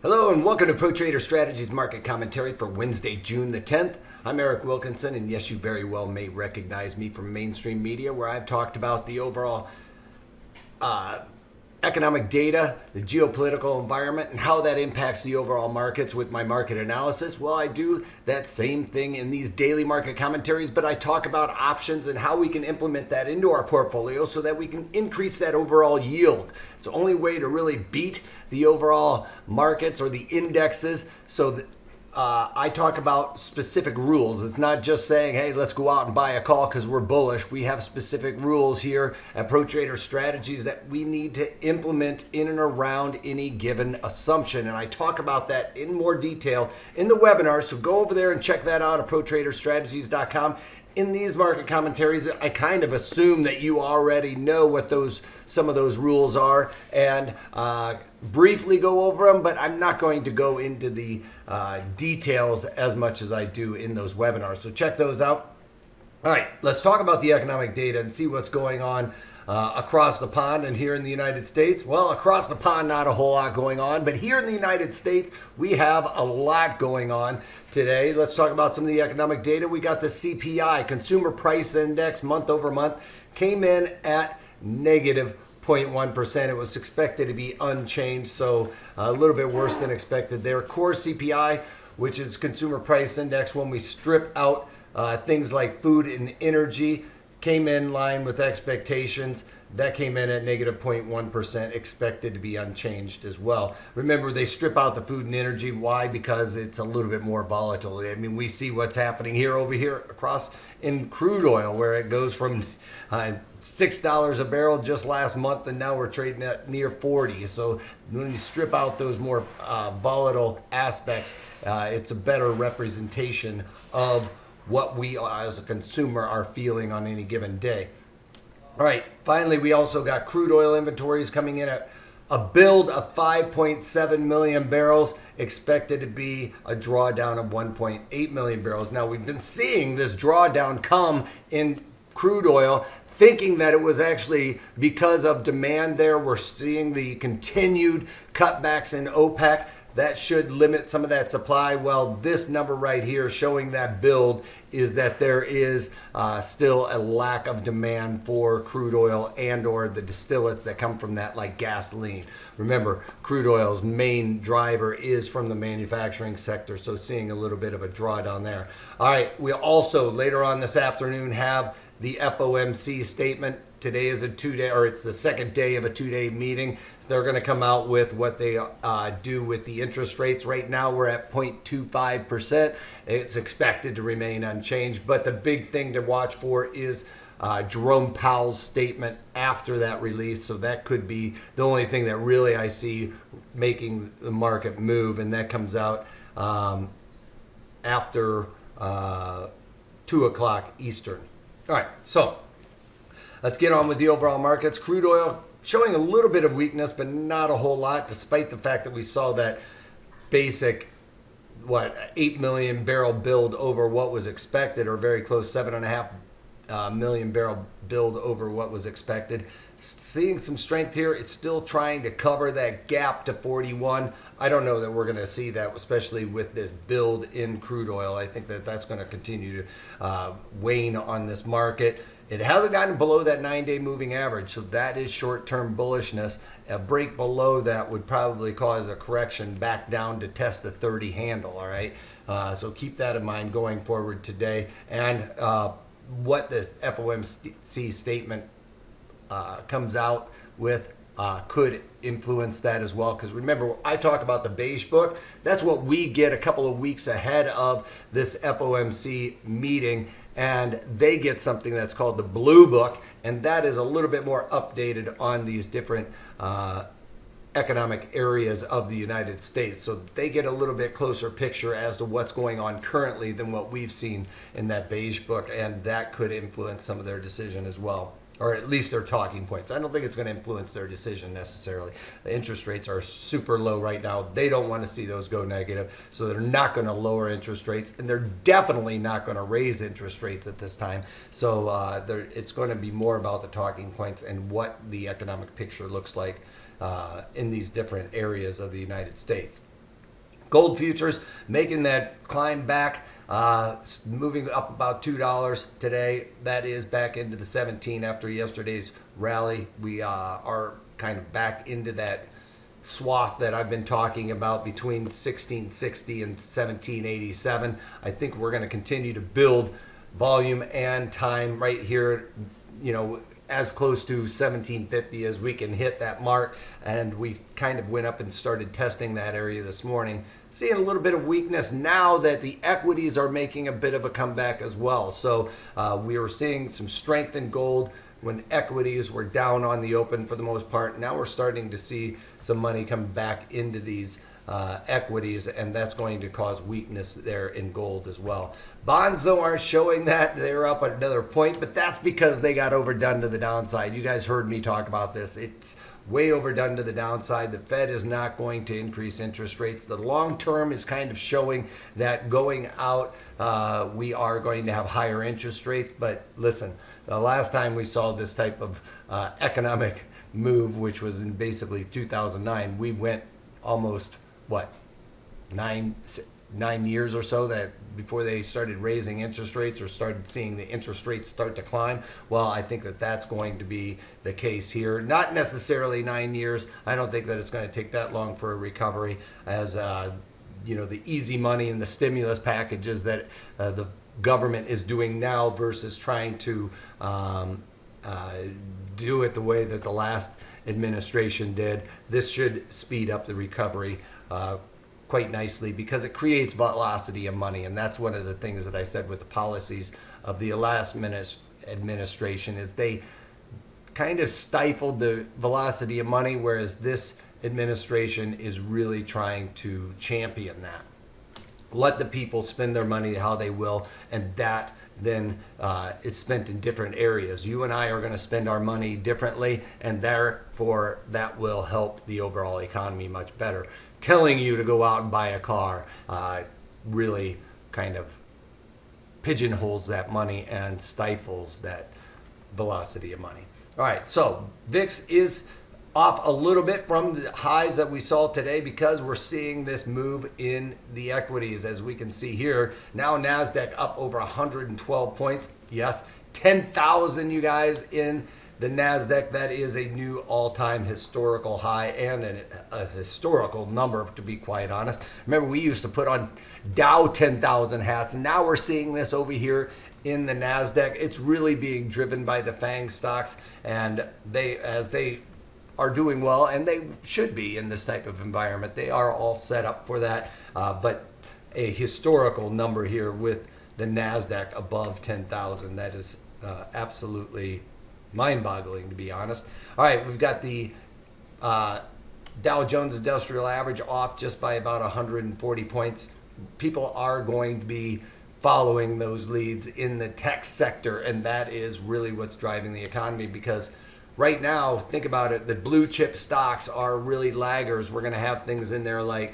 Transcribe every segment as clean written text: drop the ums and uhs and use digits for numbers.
Hello and welcome to Pro Trader Strategies Market Commentary for Wednesday, June the 10th. I'm Eric Wilkinson, and yes, you very well may recognize me from mainstream media where I've talked about the overall economic data, the geopolitical environment, and how that impacts the overall markets with my market analysis. Well, I do that same thing in these daily market commentaries, but I talk about options and how we can implement that into our portfolio so that we can increase that overall yield. It's the only way to really beat the overall markets or the indexes. So that I talk about specific rules. It's not just saying, hey, let's go out and buy a call because we're bullish. We have specific rules here at Pro Trader Strategies that we need to implement in and around any given assumption. And I talk about that in more detail in the webinar. So go over there and check that out at protraderstrategies.com. In these market commentaries, I kind of assume that you already know what some of those rules are and briefly go over them, but I'm not going to go into the details as much as I do in those webinars. So check those out. All right, let's talk about the economic data and see what's going on across the pond and here in the United States. Well, across the pond, not a whole lot going on, but here in the United States, we have a lot going on today. Let's talk about some of the economic data. We got the CPI, Consumer Price Index, month over month, came in at negative 0.1%. It was expected to be unchanged, so a little bit worse than expected there. Core CPI, which is Consumer Price Index, when we strip out things like food and energy, came in line with expectations. That came in at negative 0.1%, expected to be unchanged as well. Remember, they strip out the food and energy. Why? Because it's a little bit more volatile. I mean, we see what's happening over here across in crude oil, where it goes from $6 a barrel just last month, and now we're trading at near 40. So when you strip out those more volatile aspects, it's a better representation of what we as a consumer are feeling on any given day. All right, finally, we also got crude oil inventories coming in at a build of 5.7 million barrels, expected to be a drawdown of 1.8 million barrels. Now, we've been seeing this drawdown come in crude oil, thinking that it was actually because of demand there. We're seeing the continued cutbacks in OPEC. That should limit some of that supply. Well, this number right here showing that build is that there is still a lack of demand for crude oil and or the distillates that come from that, like gasoline. Remember, crude oil's main driver is from the manufacturing sector, so seeing a little bit of a drawdown there. All right, we also later on this afternoon have the FOMC statement. Today is it's the second day of a two-day meeting. They're going to come out with what they do with the interest rates. Right now, we're at 0.25%. It's expected to remain unchanged. But the big thing to watch for is Jerome Powell's statement after that release. So that could be the only thing that really I see making the market move. And that comes out after 2 o'clock Eastern. All right, so let's get on with the overall markets. Crude oil showing a little bit of weakness, but not a whole lot, despite the fact that we saw that basic, 8 million barrel build over what was expected, or very close, 7.5 million barrel build over what was expected. Seeing some strength here. It's still trying to cover that gap to 41. I don't know that we're going to see that, especially with this build in crude oil. I think that that's going to continue to wane on this market. It hasn't gotten below that 9-day moving average, so that is short-term bullishness. A break below that would probably cause a correction back down to test the 30 handle, all right? So keep that in mind going forward today. And what the FOMC statement comes out with could influence that as well. Because remember, I talk about the beige book. That's what we get a couple of weeks ahead of this FOMC meeting. And they get something that's called the blue book. And that is a little bit more updated on these different economic areas of the United States. So they get a little bit closer picture as to what's going on currently than what we've seen in that beige book. And that could influence some of their decision as well, or at least their talking points. I don't think it's going to influence their decision necessarily. The interest rates are super low right now. They don't want to see those go negative, so they're not going to lower interest rates, and they're definitely not going to raise interest rates at this time. So it's going to be more about the talking points and what the economic picture looks like in these different areas of the United States. Gold futures making that climb back, moving up about $2 today. That is back into the 17 after yesterday's rally. We are kind of back into that swath that I've been talking about between 1660 and 1787. I think we're going to continue to build volume and time right here, as close to 1750 as we can hit that mark. And we kind of went up and started testing that area this morning. Seeing a little bit of weakness now that the equities are making a bit of a comeback as well. So we were seeing some strength in gold when equities were down on the open for the most part. Now we're starting to see some money come back into these equities, and that's going to cause weakness there in gold as well. Bonds, though, aren't showing that. They're up another point, but that's because they got overdone to the downside. You guys heard me talk about this. It's way overdone to the downside. The Fed is not going to increase interest rates. The long term is kind of showing that going out, we are going to have higher interest rates. But listen, the last time we saw this type of economic move, which was in basically 2009, we went almost, nine years or so that before they started raising interest rates or started seeing the interest rates start to climb. Well, I think that that's going to be the case here. Not necessarily 9 years. I don't think that it's going to take that long for a recovery, as the easy money and the stimulus packages that the government is doing now versus trying to do it the way that the last administration did. This should speed up the recovery quite nicely because it creates velocity of money. And that's one of the things that I said with the policies of the last administration is they kind of stifled the velocity of money, whereas this administration is really trying to champion that. Let the people spend their money how they will, and that then is spent in different areas. You and I are going to spend our money differently, and therefore that will help the overall economy much better. Telling you to go out and buy a car really kind of pigeonholes that money and stifles that velocity of money. All right, so VIX is off a little bit from the highs that we saw today because we're seeing this move in the equities, as we can see here. Now NASDAQ up over 112 points. Yes, 10,000, you guys, in the NASDAQ. That is a new all-time historical high and a historical number, to be quite honest. Remember, we used to put on Dow 10,000 hats, and now we're seeing this over here in the NASDAQ. It's really being driven by the FANG stocks, and as they are doing well, and they should be in this type of environment. They are all set up for that, but a historical number here with the NASDAQ above 10,000. That is absolutely mind-boggling, to be honest. All right, we've got the Dow Jones Industrial Average off just by about 140 points. People are going to be following those leads in the tech sector, and that is really what's driving the economy, because right now, think about it, the blue chip stocks are really laggers. We're going to have things in there like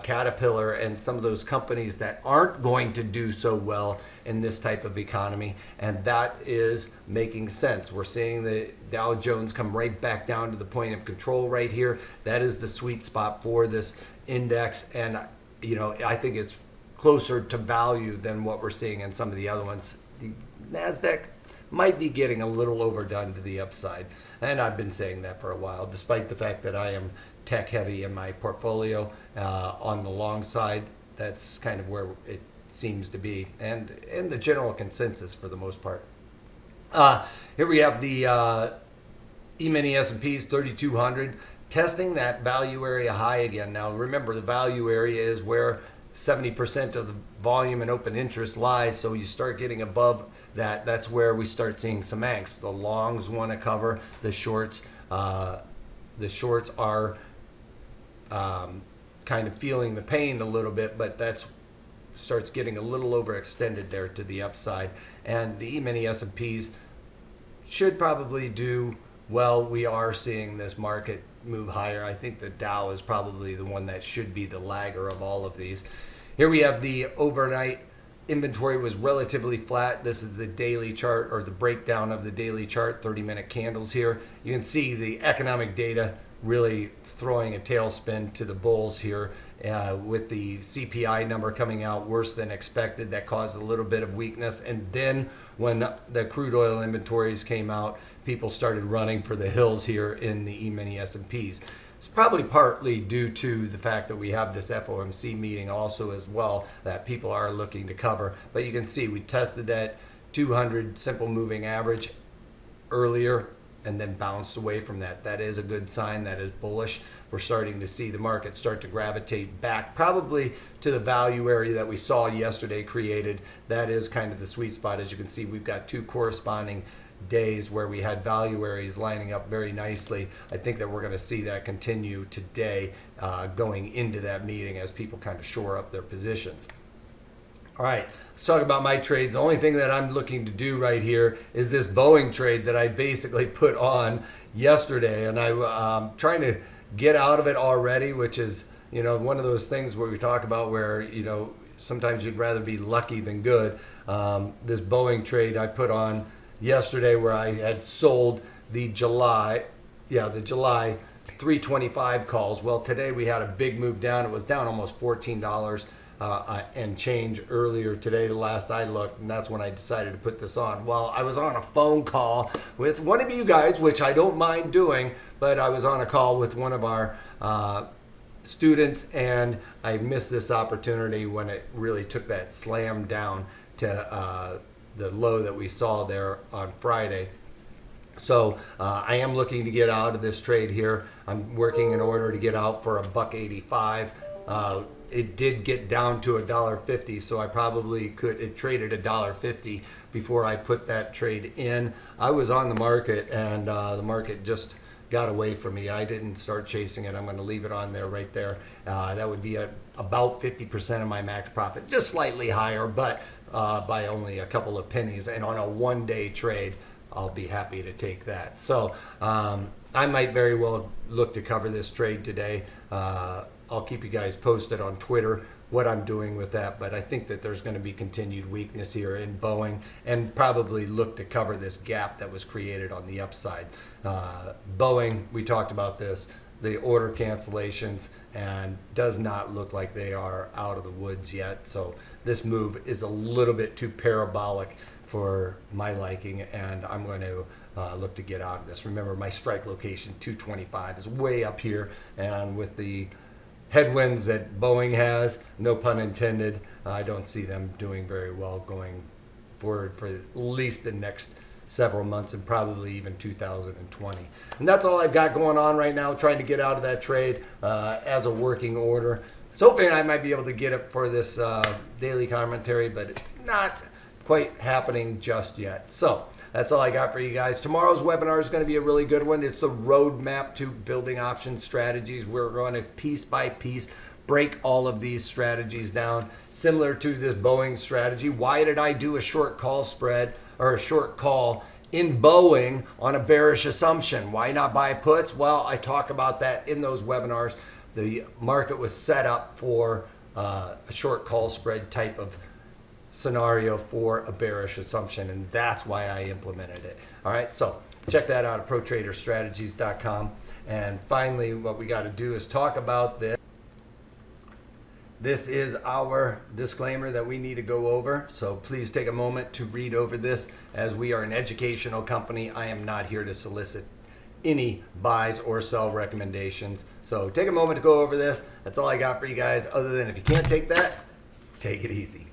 Caterpillar and some of those companies that aren't going to do so well in this type of economy, and that is making sense. We're seeing the Dow Jones come right back down to the point of control right here. That is the sweet spot for this index, and I think it's closer to value than what we're seeing in some of the other ones. The NASDAQ might be getting a little overdone to the upside, and I've been saying that for a while, despite the fact that I am tech heavy in my portfolio. On the long side, that's kind of where it seems to be, and in the general consensus for the most part. Here we have the E-mini S&Ps 3200 testing that value area high again. Now remember, the value area is where 70% of the volume and open interest lies, so you start getting above that, that's where we start seeing some angst. The longs want to cover the shorts. The shorts are kind of feeling the pain a little bit, but that's starts getting a little overextended there to the upside. And the E-mini S&Ps should probably do well. We are seeing this market move higher. I think the Dow is probably the one that should be the lagger of all of these. Here we have the overnight inventory was relatively flat. This is the daily chart, or the breakdown of the daily chart, 30-minute candles here. You can see the economic data really throwing a tailspin to the bulls here with the CPI number coming out worse than expected. That caused a little bit of weakness. And then when the crude oil inventories came out, people started running for the hills here in the E-mini S&Ps. It's probably partly due to the fact that we have this FOMC meeting also as well that people are looking to cover. But you can see we tested that 200 simple moving average earlier and then bounced away from that. That is a good sign. That is bullish. We're starting to see the market start to gravitate back probably to the value area that we saw yesterday created. That is kind of the sweet spot. As you can see, we've got two corresponding days where we had value areas lining up very nicely. I think that we're going to see that continue today going into that meeting as people kind of shore up their positions. All right, let's talk about my trades. The only thing that I'm looking to do right here is this Boeing trade that I basically put on yesterday, and I'm trying to get out of it already, which is, you know, one of those things where we talk about where, you know, sometimes you'd rather be lucky than good. This Boeing trade I put on yesterday where I had sold the July 325 calls. Well, today we had a big move down. It was down almost $14 and change earlier today, the last I looked, and that's when I decided to put this on. Well, I was on a phone call with one of you guys, which I don't mind doing, but I was on a call with one of our students, and I missed this opportunity when it really took that slam down to the low that we saw there on Friday. So I am looking to get out of this trade here. I'm working in order to get out for $1.85. It did get down to $1.50, so I probably could. It traded $1.50 before I put that trade in. I was on the market, and the market just got away from me. I didn't start chasing it. I'm going to leave it on there right there. That would be about 50% of my max profit, just slightly higher, but by only a couple of pennies. And on a one-day trade, I'll be happy to take that. So I might very well look to cover this trade today. I'll keep you guys posted on Twitter what I'm doing with that, but I think that there's going to be continued weakness here in Boeing, and probably look to cover this gap that was created on the upside. Boeing, we talked about this, the order cancellations, and does not look like they are out of the woods yet. So this move is a little bit too parabolic for my liking, and I'm going to look to get out of this. Remember, my strike location 225 is way up here, and with the headwinds that Boeing has, no pun intended, I don't see them doing very well going forward for at least the next several months, and probably even 2020. And that's all I've got going on right now, trying to get out of that trade as a working order. So hoping I might be able to get it for this daily commentary, but it's not quite happening just yet. So that's all I got for you guys. Tomorrow's webinar is going to be a really good one. It's the roadmap to building option strategies. We're going to piece by piece break all of these strategies down, similar to this Boeing strategy. Why did I do a short call spread or a short call in Boeing on a bearish assumption? Why not buy puts? Well, I talk about that in those webinars. The market was set up for a short call spread type of scenario for a bearish assumption, and that's why I implemented it. All right, so check that out at protraderstrategies.com. And finally, what we got to do is talk about this. This is our disclaimer that we need to go over, so please take a moment to read over this. As we are an educational company, I am not here to solicit any buys or sell recommendations. So take a moment to go over this. That's all I got for you guys, other than if you can't take that, take it easy.